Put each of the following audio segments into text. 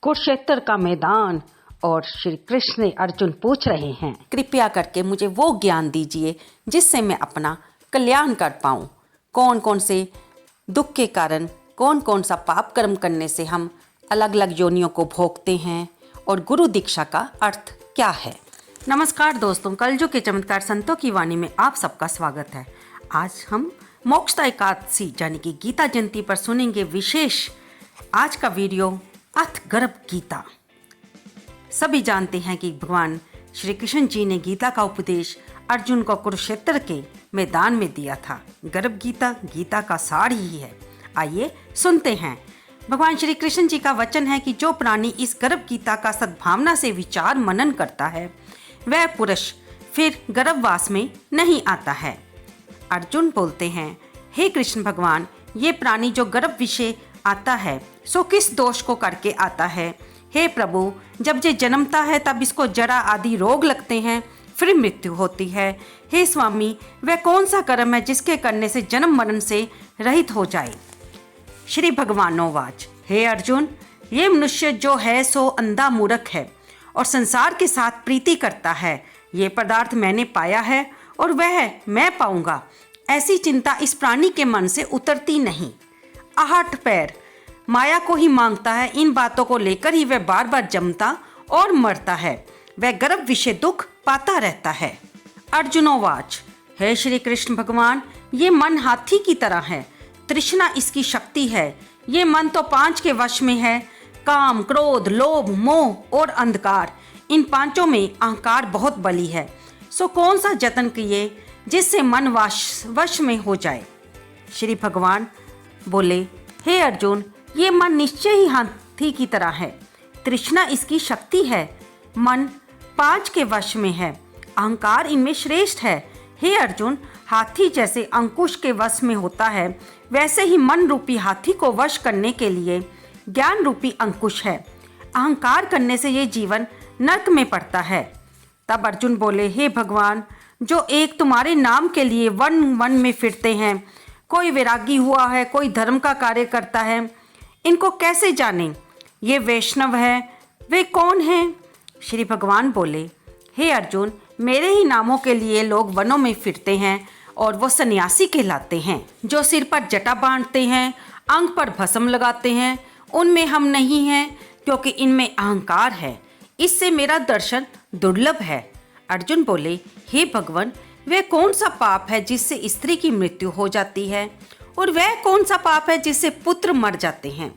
कुरुक्षेत्र का मैदान और श्री कृष्ण ने अर्जुन पूछ रहे हैं, कृपया करके मुझे वो ज्ञान दीजिए जिससे मैं अपना कल्याण कर पाऊँ। कौन कौन से दुख के कारण, कौन कौन सा पाप कर्म करने से हम अलग अलग योनियों को भोगते हैं और गुरु दीक्षा का अर्थ क्या है। नमस्कार दोस्तों, कलयुग के चमत्कार संतों की वाणी में आप सबका स्वागत है। आज हम मोक्षदा एकादशी यानी कि गीता जयंती पर सुनेंगे विशेष आज का वीडियो अथ गर्भ गीता। सभी जानते हैं कि भगवान श्री कृष्ण जी ने गीता का उपदेश अर्जुन को कुरुक्षेत्र के मैदान में दिया था। गर्भ गीता गीता का सार ही है। आइए सुनते हैं। भगवान श्री कृष्ण जी का वचन है कि जो प्राणी इस गर्भ गीता का सद्भावना से विचार मनन करता है वह पुरुष फिर गर्भवास में नहीं आता है। अर्जुन बोलते हैं, हे कृष्ण भगवान, ये प्राणी जो गर्भ विषय आता है सो किस दोष को करके आता है। हे प्रभु, जब ये जन्मता है तब इसको जरा आदि रोग लगते हैं, फिर मृत्यु होती है। हे स्वामी, वह कौन सा कर्म है जिसके करने से जन्म मरण से रहित हो जाए। श्री भगवानोवाच, हे अर्जुन, ये मनुष्य जो है सो अंधा मूर्ख है और संसार के साथ प्रीति करता है। ये पदार्थ मैंने पाया है और वह मैं पाऊंगा, ऐसी चिंता इस प्राणी के मन से उतरती नहीं। आहट पैर माया को ही मांगता है। इन बातों को लेकर ही वह बार बार जमता और मरता है। वह गर्भ विषय दुख पाता रहता है। अर्जुनोवाच, हे श्री कृष्ण भगवान, ये मन हाथी की तरह है। तृष्णा इसकी शक्ति है। ये मन तो 5 के वश में है, काम, क्रोध, लोभ, मोह और अंधकार। इन पांचों में अहंकार बहुत बली है। सो कौन सा जतन किए जिससे मन वश में हो जाए। श्री भगवान बोले, हे अर्जुन, ये मन निश्चय ही हाथी की तरह है। तृष्णा इसकी शक्ति है। मन 5 के वश में है, अहंकार इनमें श्रेष्ठ है। हे अर्जुन, हाथी जैसे अंकुश के वश में होता है वैसे ही मन रूपी हाथी को वश करने के लिए ज्ञान रूपी अंकुश है। अहंकार करने से ये जीवन नरक में पड़ता है। तब अर्जुन बोले, हे भगवान, जो एक तुम्हारे नाम के लिए वन वन में फिरते हैं, कोई वैरागी हुआ है, कोई धर्म का कार्य करता है, इनको कैसे जाने। ये वैष्णव है, वे कौन हैं। श्री भगवान बोले, हे अर्जुन, मेरे ही नामों के लिए लोग वनों में फिरते हैं और वो सन्यासी कहलाते हैं। जो सिर पर जटा बांधते हैं, अंग पर भस्म लगाते हैं, उनमें हम नहीं हैं, क्योंकि इनमें अहंकार है। इससे मेरा दर्शन दुर्लभ है। अर्जुन बोले, हे भगवान, वह कौन सा पाप है जिससे स्त्री की मृत्यु हो जाती है, और वह कौन सा पाप है जिससे पुत्र मर जाते हैं,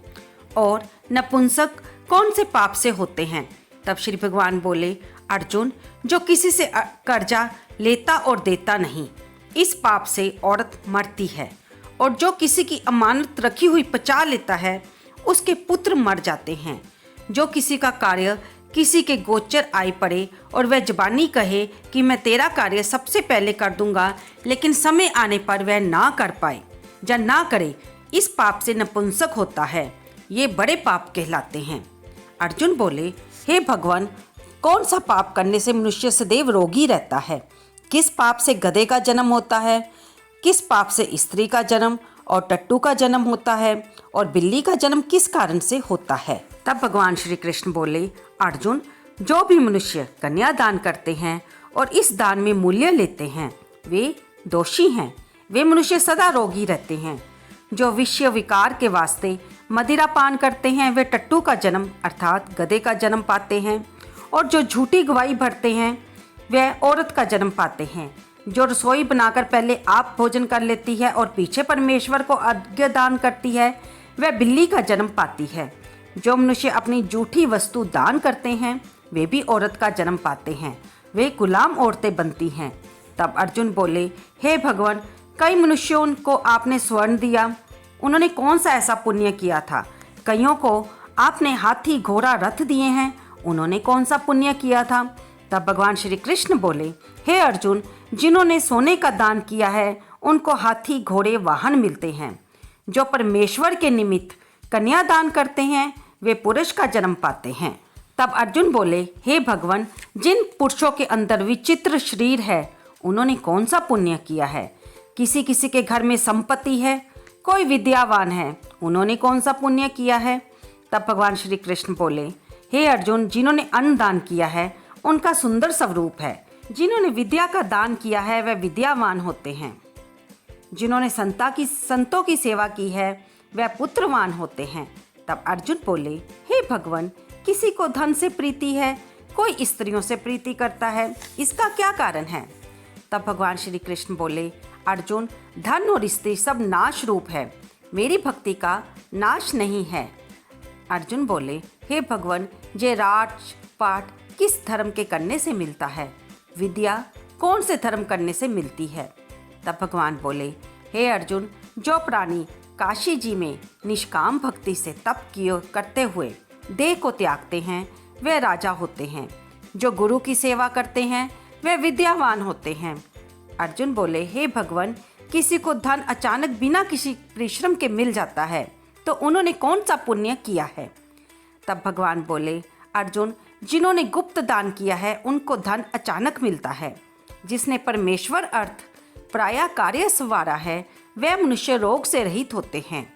और नपुंसक कौन से पाप से होते हैं। तब श्री भगवान बोले, अर्जुन, जो किसी से कर्जा लेता और देता नहीं, इस पाप से औरत मरती है। और जो किसी की अमानत रखी हुई पचा लेता है उसके पुत्र मर जाते हैं। जो किसी का कार्य किसी के गोचर आई पड़े और वह जबानी कहे कि मैं तेरा कार्य सबसे पहले कर दूंगा, लेकिन समय आने पर वह ना कर पाए या ना करे, इस पाप से नपुंसक होता है। ये बड़े पाप कहलाते हैं। अर्जुन बोले, हे भगवान, कौन सा पाप करने से मनुष्य सदैव रोगी रहता है। किस पाप से गधे का जन्म होता है, किस पाप से स्त्री का जन्म और टट्टू का जन्म होता है, और बिल्ली का जन्म किस कारण से होता है। तब भगवान श्री कृष्ण बोले, अर्जुन, जो भी मनुष्य कन्या दान करते हैं और इस दान में मूल्य लेते हैं वे दोषी हैं। वे मनुष्य सदा रोगी रहते हैं। जो विषय विकार के वास्ते मदिरा पान करते हैं वे टट्टू का जन्म अर्थात गधे का जन्म पाते हैं, और जो झूठी गवाही भरते हैं वह औरत का जन्म पाते हैं। जो रसोई बनाकर पहले आप भोजन कर लेती है और पीछे परमेश्वर को अर्घ्य दान करती है वह बिल्ली का जन्म पाती है। जो मनुष्य अपनी झूठी वस्तु दान करते हैं वे भी औरत का जन्म पाते हैं, वे गुलाम औरतें बनती हैं। तब अर्जुन बोले, हे भगवान, कई मनुष्यों को आपने स्वर्ण दिया, उन्होंने कौन सा ऐसा पुण्य किया था। कईयों को आपने हाथी घोड़ा रथ दिए हैं, उन्होंने कौन सा पुण्य किया था। तब भगवान श्री कृष्ण बोले, हे अर्जुन, जिन्होंने सोने का दान किया है उनको हाथी घोड़े वाहन मिलते हैं। जो परमेश्वर के निमित्त कन्या दान करते हैं वे पुरुष का जन्म पाते हैं। तब अर्जुन बोले, हे भगवान, जिन पुरुषों के अंदर विचित्र शरीर है उन्होंने कौन सा पुण्य किया है। किसी किसी के घर में संपत्ति है, कोई विद्यावान है, उन्होंने कौन सा पुण्य किया है। तब भगवान श्री कृष्ण बोले, हे अर्जुन, जिन्होंने अन्न दान किया है उनका सुंदर स्वरूप है, जिन्होंने विद्या का दान किया है वह विद्यावान होते हैं, जिन्होंने संतों की सेवा की है वह पुत्रवान होते हैं। तब अर्जुन बोले, हे भगवान, किसी को धन से प्रीति है, कोई स्त्रियों से प्रीति करता है, इसका क्या कारण है? तब भगवान श्री कृष्ण बोले, अर्जुन, धन और स्त्री सब नाश रूप है, मेरी भक्ति का नाश नहीं है। अर्जुन बोले, हे भगवान, ये राज पाठ किस धर्म के करने से मिलता है? विद्या कौन से धर्म करने से मिलती है? तब भगवान बोले, हे अर्जुन, जो प्राणी काशी जी में निष्काम भक्ति से तप करते हुए देह को त्यागते हैं वे राजा होते हैं, जो गुरु की सेवा करते हैं वे विद्यावान होते हैं। अर्जुन बोले, हे भगवान, किसी को धन अचानक बिना किसी परिश्रम के मिल जाता है तो उन्होंने कौन सा पुण्य किया है? तब भगवान बोले, अर्जुन, जिन्होंने गुप्त दान किया है उनको धन अचानक मिलता है, जिसने परमेश्वर अर्थ प्राय कार्य संवारा है वह मनुष्य रोग से रहित होते हैं।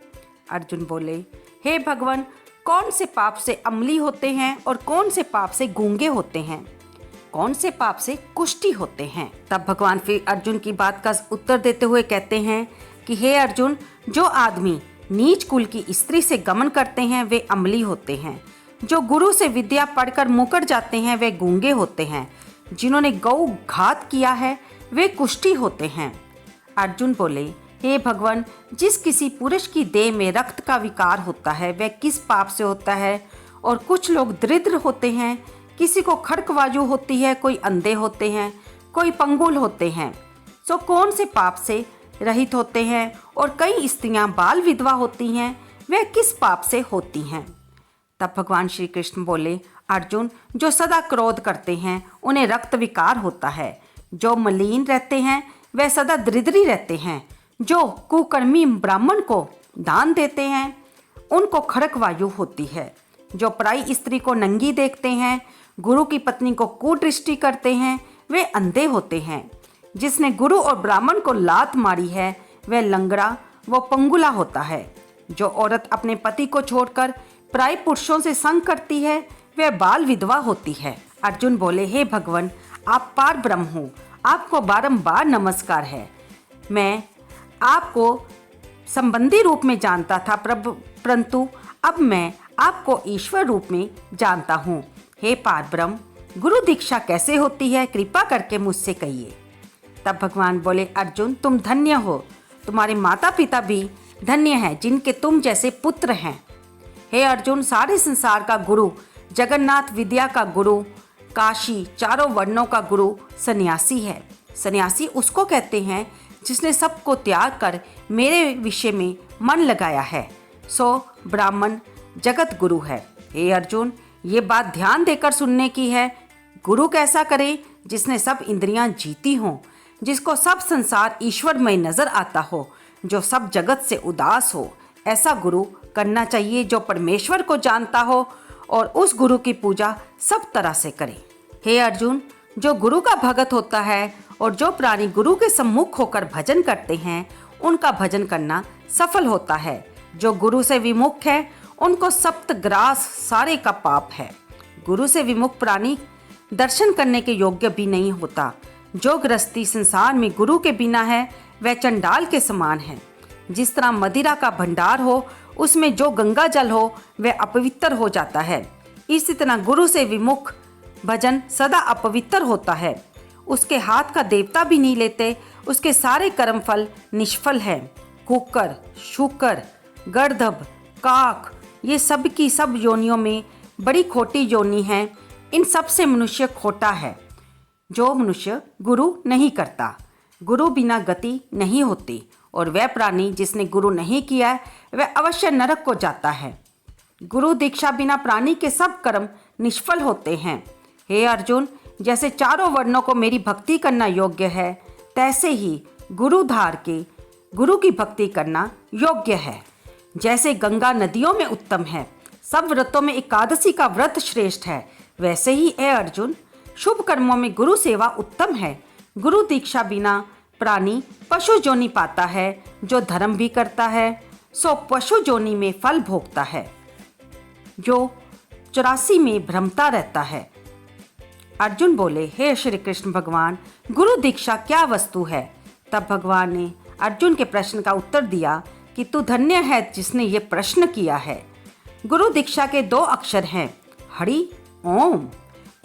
अर्जुन बोले, हे भगवान, कौन से पाप से अम्ली होते हैं और कौन से पाप से गूंगे होते हैं, कौन से पाप से कुष्ठी होते हैं? तब भगवान फिर अर्जुन की बात का उत्तर देते हुए कहते हैं कि हे अर्जुन, जो आदमी नीच कुल की स्त्री से गमन करते हैं वे अम्ली होते हैं, जो गुरु से विद्या पढ़कर मुकर जाते हैं वे गूंगे होते हैं, जिन्होंने गौ घात किया है वे कुष्ठी होते हैं। अर्जुन बोले, हे भगवान, जिस किसी पुरुष की देह में रक्त का विकार होता है वह किस पाप से होता है? और कुछ लोग दरिद्र होते हैं, किसी को खड़कवायु होती है, कोई अंधे होते हैं, कोई पंगुल होते हैं, सो कौन से पाप से रहित होते हैं? और कई स्त्रियां बाल विधवा होती हैं, वह किस पाप से होती हैं? तब भगवान श्री कृष्ण बोले, अर्जुन, जो सदा क्रोध करते हैं उन्हें रक्त विकार होता है, जो मलिन रहते हैं वह सदा दरिद्री रहते हैं, जो कुकर्मी ब्राह्मण को दान देते हैं उनको खड़क वायु होती है, जो पराई स्त्री को नंगी देखते हैं, गुरु की पत्नी को कुदृष्टि करते हैं वे अंधे होते हैं, जिसने गुरु और ब्राह्मण को लात मारी है वह लंगड़ा व पंगुला होता है, जो औरत अपने पति को छोड़कर पराई पुरुषों से संग करती है वह बाल विधवा होती है। अर्जुन बोले, हे भगवान, आप पार ब्रह्म हो, आपको बारंबार नमस्कार है। मैं आपको संबंधी रूप में जानता था परंतु अब मैं आपको ईश्वर रूप में जानता हूँ। हे पार ब्रह्म, गुरु दीक्षा कैसे होती है, कृपा करके मुझसे कहिए। तब भगवान बोले, अर्जुन, तुम धन्य हो, तुम्हारे माता पिता भी धन्य हैं जिनके तुम जैसे पुत्र हैं। हे अर्जुन, सारे संसार का गुरु, जगन्नाथ विद्या का गुरु, काशी चारों वर्णों का गुरु सन्यासी है। सन्यासी उसको कहते हैं जिसने सबको त्याग कर मेरे विषय में मन लगाया है, सो ब्राह्मण जगत गुरु है। हे अर्जुन, ये बात ध्यान देकर सुनने की है। गुरु कैसा करे? जिसने सब इंद्रियां जीती हों, जिसको सब संसार ईश्वरमय नजर आता हो, जो सब जगत से उदास हो, ऐसा गुरु करना चाहिए जो परमेश्वर को जानता हो और उस गुरु की पूजा सब तरह से करे। हे अर्जुन, जो गुरु का भगत होता है और जो प्राणी गुरु के सम्मुख होकर भजन करते हैं उनका भजन करना सफल होता है। जो गुरु से विमुख है उनको सप्तग्रास सारे का पाप है। गुरु से विमुख प्राणी दर्शन करने के योग्य भी नहीं होता। जो गृहस्थी संसार में गुरु के बिना है वह चंडाल के समान है। जिस तरह मदिरा का भंडार हो उसमें जो गंगा जल हो वह अपवित्र हो जाता है, इसी तरह गुरु से विमुख भजन सदा अपवित्र होता है। उसके हाथ का देवता भी नहीं लेते, उसके सारे कर्म फल निष्फल है। कुकर, शुकर, गर्दभ, काक, ये सब की सब योनियों में बड़ी खोटी योनि है। इन सब से मनुष्य खोटा है। जो मनुष्य गुरु नहीं करता, गुरु बिना गति नहीं होती, और वह प्राणी जिसने गुरु नहीं किया है वह अवश्य नरक को जाता है। गुरु दीक्षा बिना प्राणी के सब कर्म निष्फल होते हैं। हे अर्जुन, जैसे चारों वर्णों को मेरी भक्ति करना योग्य है, तैसे ही गुरुधार के गुरु की भक्ति करना योग्य है। जैसे गंगा नदियों में उत्तम है, सब व्रतों में एकादशी का व्रत श्रेष्ठ है, वैसे ही हे अर्जुन, शुभ कर्मों में गुरु सेवा उत्तम है। गुरु दीक्षा बिना प्राणी पशु जोनि पाता है। जो धर्म भी करता है सो पशु जोनि में फल भोगता है। जो 84 में भ्रमता रहता है। अर्जुन बोले, हे श्री कृष्ण भगवान, गुरु दीक्षा क्या वस्तु है? तब भगवान ने अर्जुन के प्रश्न का उत्तर दिया कि तू धन्य है जिसने ये प्रश्न किया है। गुरु दीक्षा के 2 अक्षर हैं, हरि ओम।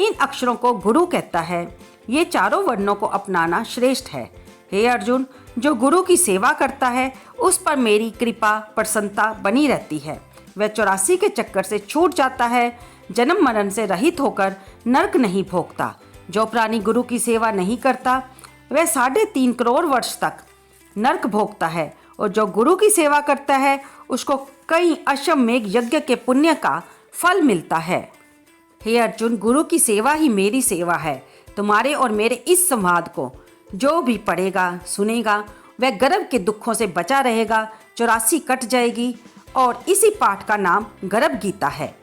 इन अक्षरों को गुरु कहता है। ये चारों वर्णों को अपनाना श्रेष्ठ है। हे अर्जुन, जो गुरु की सेवा करता है उस पर मेरी कृपा प्रसन्नता बनी रहती है। वह 84 के चक्कर से छूट जाता है, जन्म मरण से रहित होकर नरक नहीं भोगता। जो प्राणी गुरु की सेवा नहीं करता वह 3.5 करोड़ वर्ष तक नरक भोगता है, और जो गुरु की सेवा करता है उसको कई अश्वमेध यज्ञ के पुण्य का फल मिलता है। हे अर्जुन, गुरु की सेवा ही मेरी सेवा है। तुम्हारे और मेरे इस संवाद को जो भी पढ़ेगा सुनेगा वह गर्भ के दुखों से बचा रहेगा, 84 कट जाएगी। और इसी पाठ का नाम गर्भ गीता है।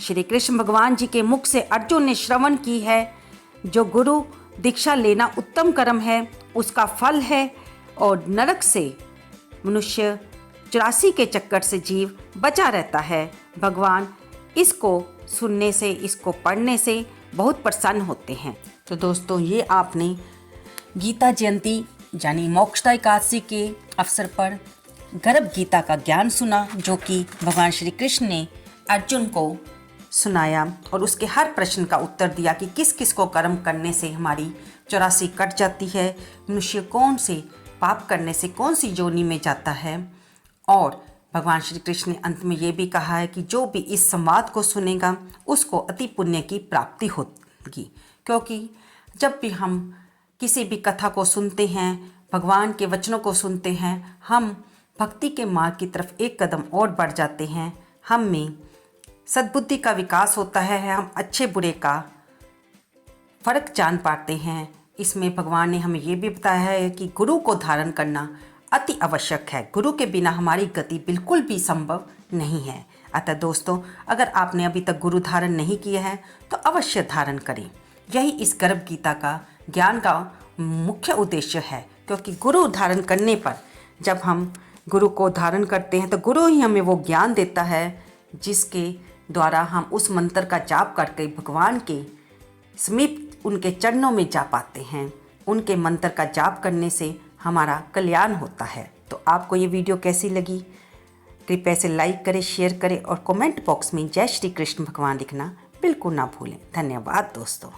श्री कृष्ण भगवान जी के मुख से अर्जुन ने श्रवण की है, जो गुरु दीक्षा लेना उत्तम कर्म है, उसका फल है, और नरक से मनुष्य 84 के चक्कर से जीव बचा रहता है। भगवान इसको सुनने से, इसको पढ़ने से बहुत प्रसन्न होते हैं। तो दोस्तों, ये आपने गीता जयंती यानी मोक्षदा एकादशी के अवसर पर गर्भ गीता का ज्ञान सुना, जो कि भगवान श्री कृष्ण ने अर्जुन को सुनाया और उसके हर प्रश्न का उत्तर दिया कि किस किस को कर्म करने से हमारी 84 कट जाती है, मनुष्य कौन से पाप करने से कौन सी योनि में जाता है। और भगवान श्री कृष्ण ने अंत में ये भी कहा है कि जो भी इस संवाद को सुनेगा उसको अति पुण्य की प्राप्ति होगी। क्योंकि जब भी हम किसी भी कथा को सुनते हैं, भगवान के वचनों को सुनते हैं, हम भक्ति के मार्ग की तरफ एक कदम और बढ़ जाते हैं। हम में सद्बुद्धि का विकास होता है, हम अच्छे बुरे का फर्क जान पाते हैं। इसमें भगवान ने हमें ये भी बताया है कि गुरु को धारण करना अति आवश्यक है। गुरु के बिना हमारी गति बिल्कुल भी संभव नहीं है। अतः दोस्तों, अगर आपने अभी तक गुरु धारण नहीं किया है तो अवश्य धारण करें। यही इस गर्भ गीता का ज्ञान का मुख्य उद्देश्य है। क्योंकि गुरु धारण करने पर, जब हम गुरु को धारण करते हैं तो गुरु ही हमें वो ज्ञान देता है जिसके द्वारा हम उस मंत्र का जाप करके भगवान के समीप उनके चरणों में जा पाते हैं। उनके मंत्र का जाप करने से हमारा कल्याण होता है। तो आपको ये वीडियो कैसी लगी? कृपया इसे लाइक करें, शेयर करें और कमेंट बॉक्स में जय श्री कृष्ण भगवान लिखना बिल्कुल ना भूलें। धन्यवाद दोस्तों।